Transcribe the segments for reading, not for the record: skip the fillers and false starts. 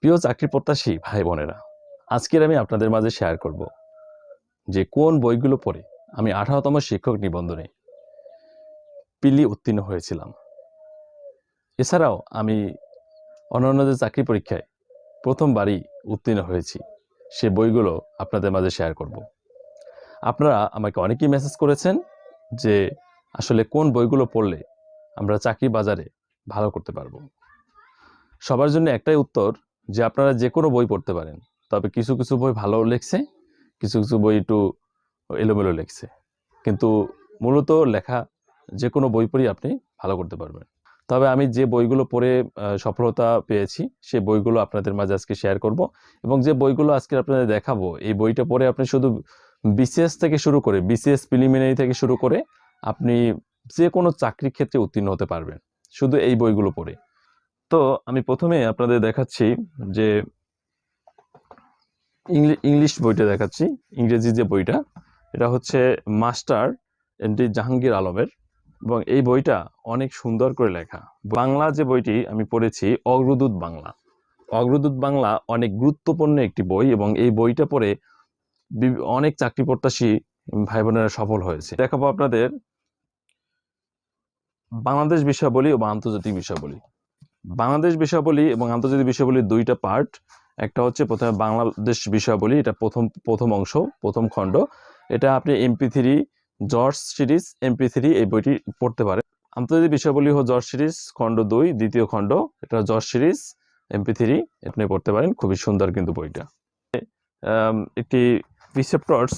প্রিয় চাকরি প্রত্যাশী ভাই বোনেরা, আজকের আমি আপনাদের মাঝে শেয়ার করব যে কোন বইগুলো পড়ে আমি 18তম শিক্ষক নিবন্ধনে পিলি উত্তীর্ণ হয়েছিলাম। এছাড়াও আমি অন্যান্য যে চাকরি পরীক্ষায় প্রথমবারই উত্তীর্ণ হয়েছি, সে বইগুলো আপনাদের মাঝে শেয়ার করব। আপনারা আমাকে অনেকেই মেসেজ করেছেন যে আসলে কোন বইগুলো পড়লে আমরা চাকরি বাজারে ভালো করতে পারবো। সবার জন্য একটাই উত্তর যে আপনারা যে কোনো বই পড়তে পারেন, তবে কিছু কিছু বই ভালো লেখছে, কিছু কিছু বই একটু এলোমেলো লেখছে, কিন্তু মূলত লেখা যে কোনো বই পড়েই আপনি ভালো করতে পারবেন। তবে আমি যে বইগুলো পড়ে সফলতা পেয়েছি সেই বইগুলো আপনাদের মাঝে আজকে শেয়ার করব, এবং যে বইগুলো আজকে আপনাদের দেখাবো এই বইটা পড়ে আপনি শুধু বিসিএস থেকে শুরু করে বিসিএস প্রিলিমিনারি থেকে শুরু করে আপনি যে কোনো চাকরির ক্ষেত্রে উত্তীর্ণ হতে পারবেন শুধু এই বইগুলো পড়ে। তো আমি প্রথমে আপনাদের দেখাচ্ছি যে ইংলিশ বইটা দেখাচ্ছি। ইংরেজি যে বইটা, এটা হচ্ছে মাস্টার এমডি জাহাঙ্গীর আলমের, এবং এই বইটা অনেক সুন্দর করে লেখা। বাংলা যে বইটি আমি পড়েছি অগ্রদূত বাংলা। অগ্রদূত বাংলা অনেক গুরুত্বপূর্ণ একটি বই, এবং এই বইটা পড়ে অনেক চাকরি প্রত্যাশী ভাই বোনেরা সফল হয়েছে। দেখাবো আপনাদের বাংলাদেশ বিষয়াবলী এবং আন্তর্জাতিক বিষয়াবলী। বাংলাদেশ বিষয়াবলী এবং আন্তর্জাতিক বিষয়াবলীর দুইটা পার্ট। একটা হচ্ছে প্রথমে বাংলাদেশ বিষয়াবলী, এটা প্রথম অংশ, প্রথম খণ্ড। এটা আপনি MP3 জর্জ সিরিজ MP3 এই বইটি পড়তে পারেন। আন্তর্জাতিক বিষয়াবলী হল জর্জ সিরিজ খণ্ড 2 দ্বিতীয় খণ্ড, এটা জর্জ সিরিজ MP3 আপনি পড়তে পারেন। খুবই সুন্দর কিন্তু বইটা। একটি প্রিসেপ্টরস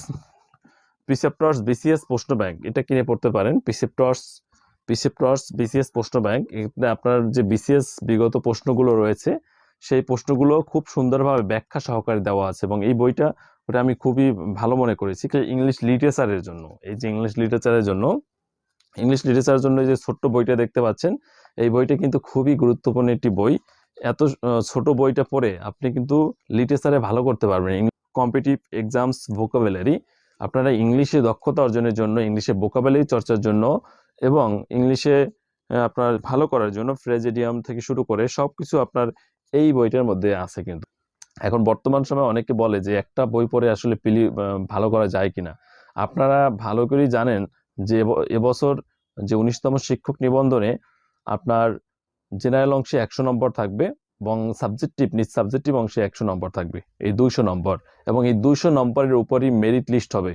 BCS প্রশ্ন ব্যাংক, এটা কিনে পড়তে পারেন। প্রিসেপ্টরস BCS প্রশ্ন ব্যাংক, এখানে আপনার যে BCS বিগত প্রশ্নগুলো রয়েছে সেই প্রশ্নগুলো খুব সুন্দরভাবে ব্যাখ্যা সহকারে দেওয়া আছে, এবং এই বইটা আমি খুবই ভালো মনে করেছি ইংলিশ লিটারেচারের জন্য। এই যে ইংলিশ লিটারেচারের জন্য যে ছোট্ট বইটা দেখতে পাচ্ছেন, এই বইটা কিন্তু খুবই গুরুত্বপূর্ণ একটি বই। এত ছোট বইটা পড়ে আপনি কিন্তু লিটারেচারে ভালো করতে পারবেন। কম্পিটিটিভ এক্সামস ভোকাবুলারি, আপনারা ইংলিশে দক্ষতা অর্জনের জন্য, ইংলিশে ভোকাবুলারি চর্চার জন্য এবং ইংলিশে আপনার ভালো করার জন্য ফ্রেজেডিয়াম থেকে শুরু করে সবকিছু আপনার এই বইটার মধ্যে আছে। কিন্তু এখন বর্তমান সময়ে অনেকে বলে যে একটা বই পড়ে আসলে ভালো করা যায় কিনা। আপনারা ভালো করেই জানেন যে এবছর যে 19তম শিক্ষক নিবন্ধনে আপনার জেনারেল অংশে 100 নম্বর থাকবে, এবং সাবজেক্টিভ অংশে 100 নম্বর থাকবে, এই 200 নম্বর। এবং এই 200 নম্বরের উপরই মেরিট লিস্ট হবে,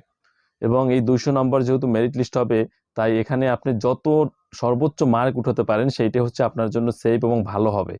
এবং এই 200 নম্বর যেহেতু মেরিট লিস্ট হবে, তাই এখানে আপনি যত সর্বোচ্চ মার্ক উঠাতে পারেন সেইটা হচ্ছে আপনার জন্য সেফ এবং ভালো হবে।